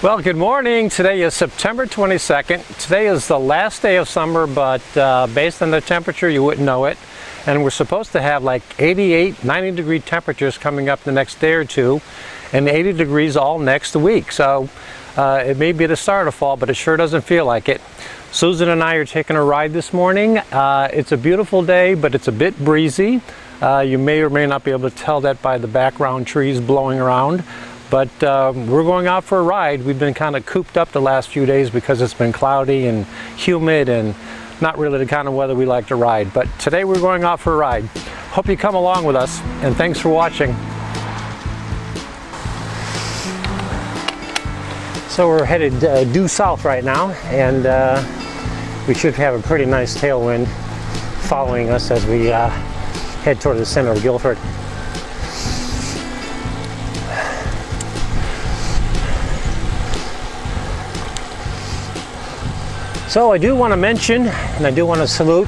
Well, good morning. Today is September 22nd. Today is the last day of summer, but based on the temperature, you wouldn't know it. And we're supposed to have like 88, 90 degree temperatures coming up the next day or two, and 80 degrees all next week. So it may be the start of fall, but it sure doesn't feel like it. Susan and I are taking a ride this morning. It's a beautiful day, but it's a bit breezy. You may or may not be able to tell that by the background trees blowing around. But we're going out for a ride. We've been kind of cooped up the last few days because it's been cloudy and humid and not really the kind of weather we like to ride. But today we're going out for a ride. Hope you come along with us, and thanks for watching. So we're headed due south right now, and we should have a pretty nice tailwind following us as we head toward the center of Guilford. So I do want to mention, and I do want to salute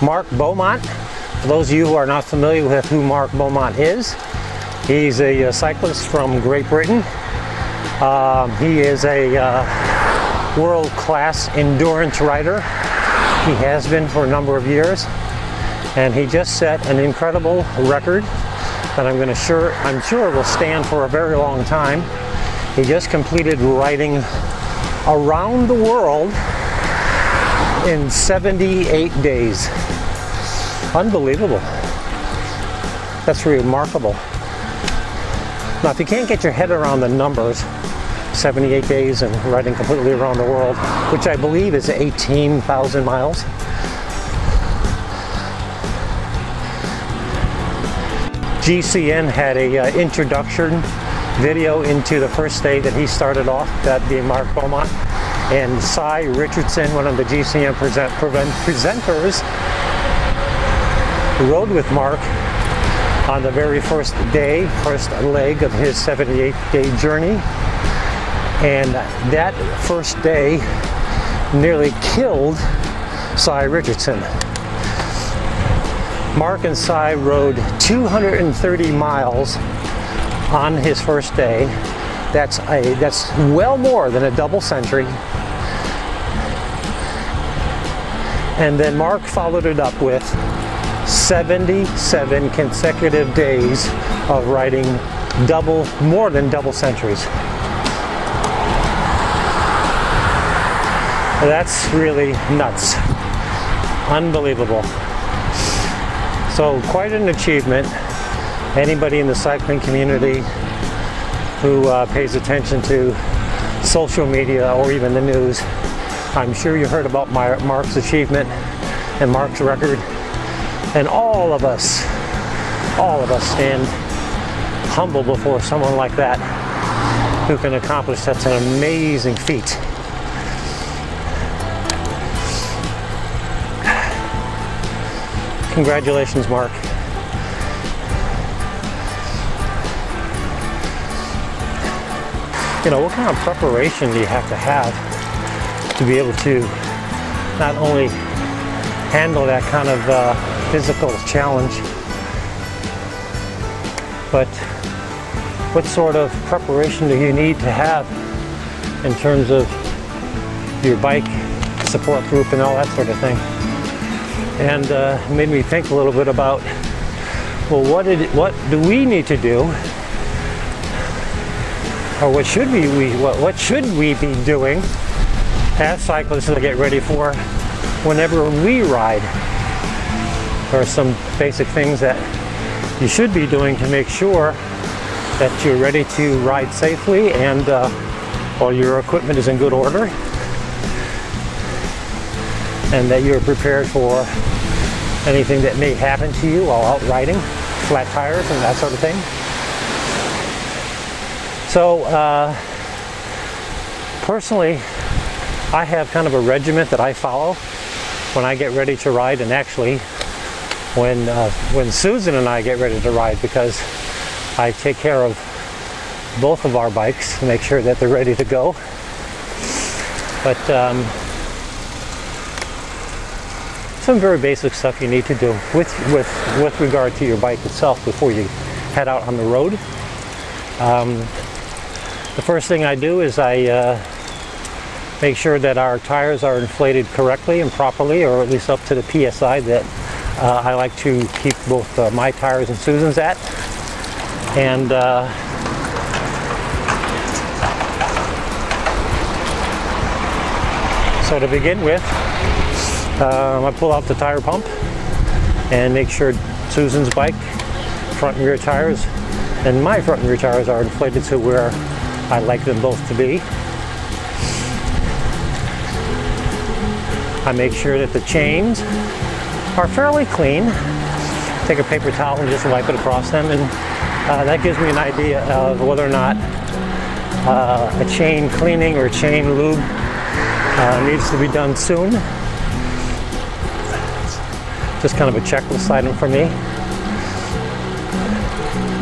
Mark Beaumont. For those of you who are not familiar with who Mark Beaumont is, he's a cyclist from Great Britain. He is a world-class endurance rider. He has been for a number of years, and he just set an incredible record that I'm sure will stand for a very long time. He just completed riding around the world in 78 days. Unbelievable. That's remarkable. Now, if you can't get your head around the numbers, 78 days and riding completely around the world, which I believe is 18,000 miles. GCN had a introduction video into the first day that he started off, that being Mark Beaumont. And Cy Richardson, one of the GCN presenters, rode with Mark on the very first leg of his 78-day journey. And that first day nearly killed Cy Richardson. Mark and Cy rode 230 miles on his first day. That's well more than a double century. And then Mark followed it up with 77 consecutive days of riding more than double centuries. That's really nuts. Unbelievable. So quite an achievement. Anybody in the cycling community who pays attention to social media or even the news, I'm sure you heard about Mark's achievement and Mark's record. And all of us stand humble before someone like that who can accomplish such an amazing feat. Congratulations, Mark. You know, what kind of preparation do you have to be able to not only handle that kind of physical challenge, but what sort of preparation do you need to have in terms of your bike support group and all that sort of thing? And it made me think a little bit about, well, what do we need to do, or what should we be doing as cyclists to get ready for whenever we ride? There are some basic things that you should be doing to make sure that you're ready to ride safely and all your equipment is in good order, and that you're prepared for anything that may happen to you while out riding, flat tires and that sort of thing. So personally, I have kind of a regiment that I follow when I get ready to ride, and actually when Susan and I get ready to ride, because I take care of both of our bikes to make sure that they're ready to go. But some very basic stuff you need to do with regard to your bike itself before you head out on the road. The first thing I do is I make sure that our tires are inflated correctly and properly, or at least up to the PSI that I like to keep both my tires and Susan's at. And so to begin with, I pull out the tire pump and make sure Susan's bike front and rear tires and my front and rear tires are inflated to where I like them both to be. I make sure that the chains are fairly clean. Take a paper towel and just wipe it across them, and that gives me an idea of whether or not a chain cleaning or chain lube needs to be done soon. Just kind of a checklist item for me.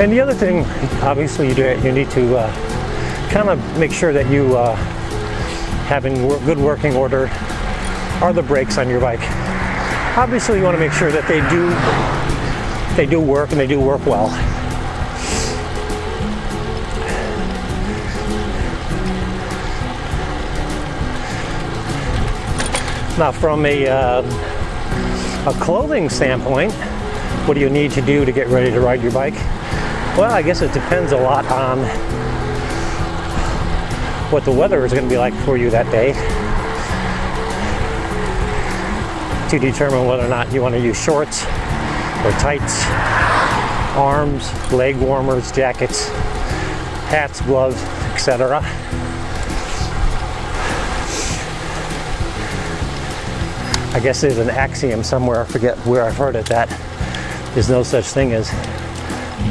And the other thing, obviously, you need to kind of make sure that you have in good working order are the brakes on your bike. Obviously, you want to make sure that they do work and they do work well. Now, from a clothing standpoint, what do you need to do to get ready to ride your bike? Well, I guess it depends a lot on what the weather is going to be like for you that day to determine whether or not you want to use shorts or tights, arms, leg warmers, jackets, hats, gloves, etc. I guess there's an axiom somewhere, I forget where I've heard it, that there's no such thing as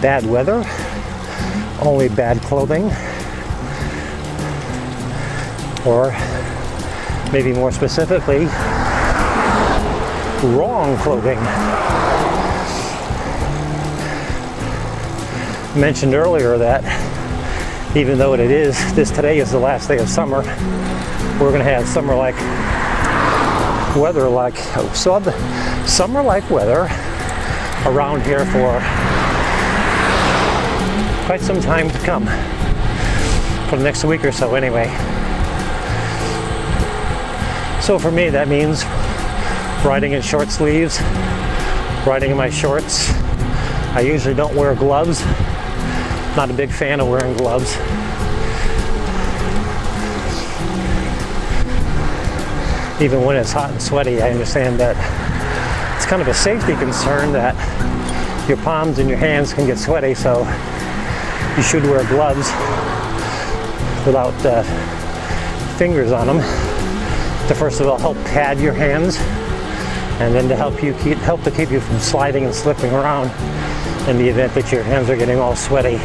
bad weather, only bad clothing, or maybe more specifically, wrong clothing. I mentioned earlier that even though today is the last day of summer, we're going to have summer-like weather, summer-like weather around here for quite some time to come, for the next week or so anyway. So for me, that means riding in short sleeves, riding in my shorts. I usually don't wear gloves. Not a big fan of wearing gloves. Even when it's hot and sweaty, I understand that it's kind of a safety concern that your palms and your hands can get sweaty, so you should wear gloves without fingers on them to first of all help pad your hands, and then to help to keep you from sliding and slipping around in the event that your hands are getting all sweaty.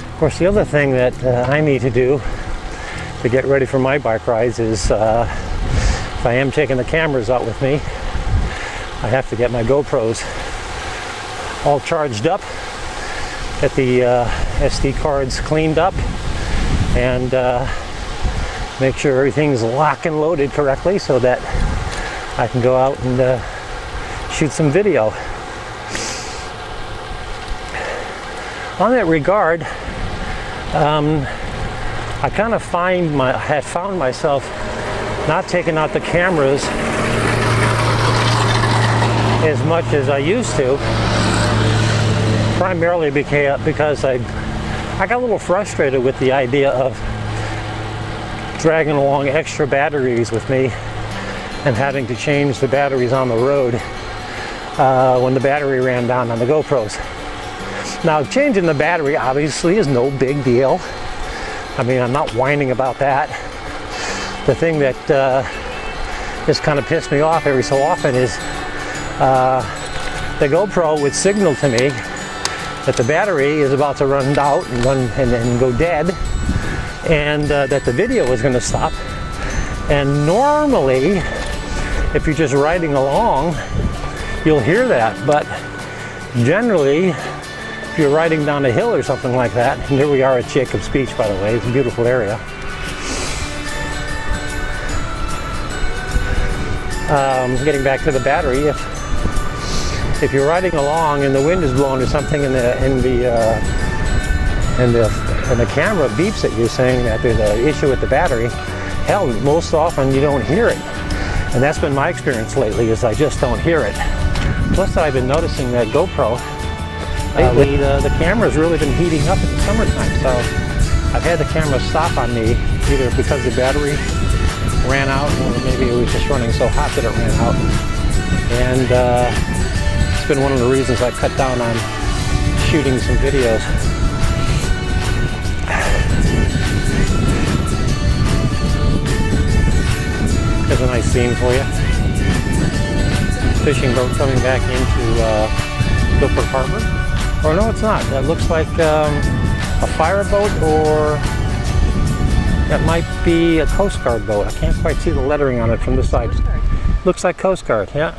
Of course, the other thing that I need to do to get ready for my bike rides is if I am taking the cameras out with me, I have to get my GoPros all charged up, get the SD cards cleaned up, and make sure everything's locked and loaded correctly so that I can go out and shoot some video. On that regard, I kind of had found myself not taking out the cameras as much as I used to, primarily because I got a little frustrated with the idea of dragging along extra batteries with me and having to change the batteries on the road when the battery ran down on the GoPros. Now, changing the battery obviously is no big deal. I mean, I'm not whining about that. The thing that just kind of pissed me off every so often is the GoPro would signal to me that the battery is about to run out and go dead, and that the video is going to stop. And normally, if you're just riding along, you'll hear that, but generally if you're riding down a hill or something like that, and here we are at Jacob's Beach, by the way. It's a beautiful area. Getting back to the battery, if you're riding along and the wind is blowing or something, and the camera beeps at you saying that there's an issue with the battery, hell, most often you don't hear it. And that's been my experience lately, is I just don't hear it. Plus, I've been noticing that GoPro, lately the camera's really been heating up in the summertime. So I've had the camera stop on me, either because the battery ran out, or maybe it was just running so hot that it ran out. And it's been one of the reasons I cut down on shooting some videos. There's a nice scene for you. Fishing boat coming back into Guilford Harbor. Or no, it's not. That looks like a fire boat, or that might be a Coast Guard boat. I can't quite see the lettering on it from this side. Looks like Coast Guard, yeah.